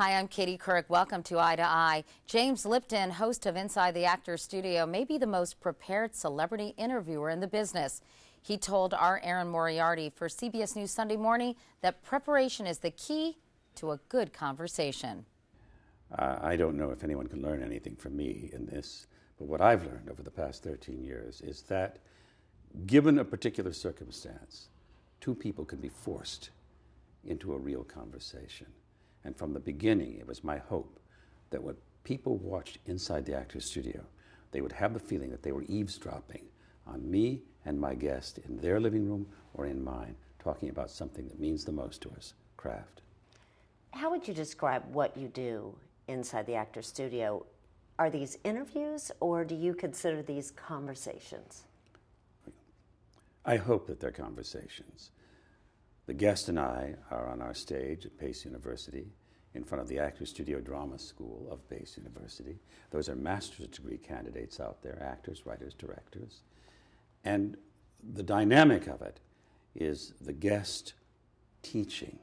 Hi, I'm Katie Couric. Welcome to Eye to Eye. James Lipton, host of Inside the Actors Studio, may be the most prepared celebrity interviewer in the business. He told our Erin Moriarty for CBS News Sunday Morning that preparation is the key to a good conversation. I don't know if anyone can learn anything from me in this, but what I've learned over the past 13 years is that given a particular circumstance, two people can be forced into a real conversation. And from the beginning, it was my hope that when people watched Inside the Actors Studio, they would have the feeling that they were eavesdropping on me and my guest in their living room or in mine, talking about something that means the most to us, craft. How would you describe what you do inside the Actors Studio? Are these interviews, or do you consider these conversations? I hope that they're conversations. The guest and I are on our stage at Pace University in front of the Actors Studio Drama School of Pace University. Those are master's degree candidates out there, actors, writers, directors. And the dynamic of it is the guest teaching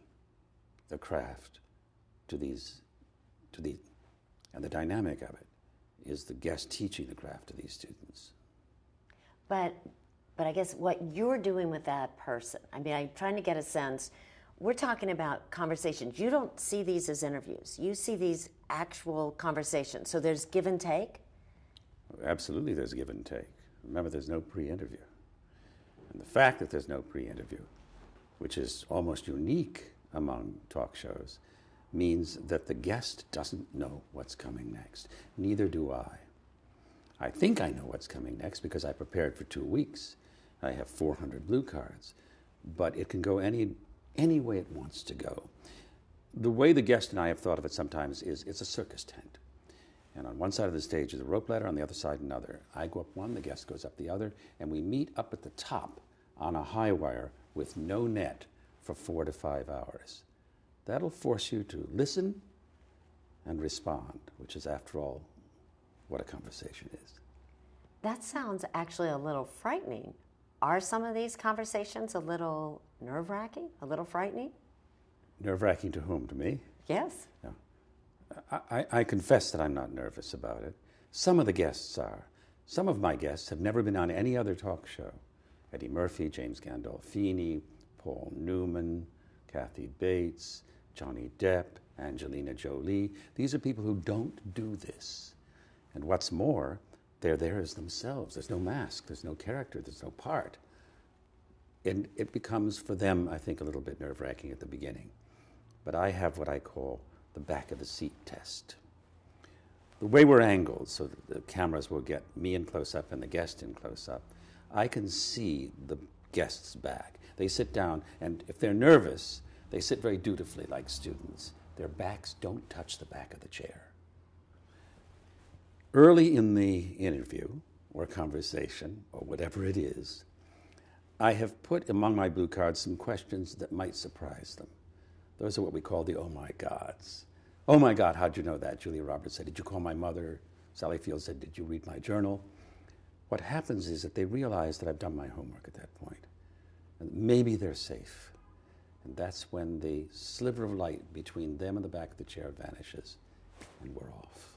the craft and the dynamic of it is the guest teaching the craft to these students. But I guess what you're doing with that person, I mean, I'm trying to get a sense. We're talking about conversations. You don't see these as interviews. You see these actual conversations. So there's give and take? Absolutely, there's give and take. Remember, there's no pre-interview. And the fact that there's no pre-interview, which is almost unique among talk shows, means that the guest doesn't know what's coming next. Neither do I. I think I know what's coming next because I prepared for 2 weeks. I have 400 blue cards, but it can go any way it wants to go. The way the guest and I have thought of it sometimes is it's a circus tent. And on one side of the stage is a rope ladder, on the other side another. I go up one, the guest goes up the other, and we meet up at the top on a high wire with no net for 4 to 5 hours. That'll force you to listen and respond, which is, after all, what a conversation is. That sounds actually a little frightening. Are some of these conversations a little nerve-wracking, a little frightening? Nerve-wracking to whom? To me? Yes. No. I confess that I'm not nervous about it. Some of the guests are. Some of my guests have never been on any other talk show. Eddie Murphy, James Gandolfini, Paul Newman, Kathy Bates, Johnny Depp, Angelina Jolie. These are people who don't do this. And what's more, they're there as themselves. There's no mask, there's no character, there's no part. And it becomes, for them, I think, a little bit nerve-wracking at the beginning. But I have what I call the back of the seat test. The way we're angled, so that the cameras will get me in close-up and the guest in close-up, I can see the guest's back. They sit down, and if they're nervous, they sit very dutifully like students. Their backs don't touch the back of the chair. Early in the interview, or conversation, or whatever it is, I have put among my blue cards some questions that might surprise them. Those are what we call the oh my gods. Oh my God, how'd you know that? Julia Roberts said, did you call my mother? Sally Field said, did you read my journal? What happens is that they realize that I've done my homework at that point. And maybe they're safe. And that's when the sliver of light between them and the back of the chair vanishes, and we're off.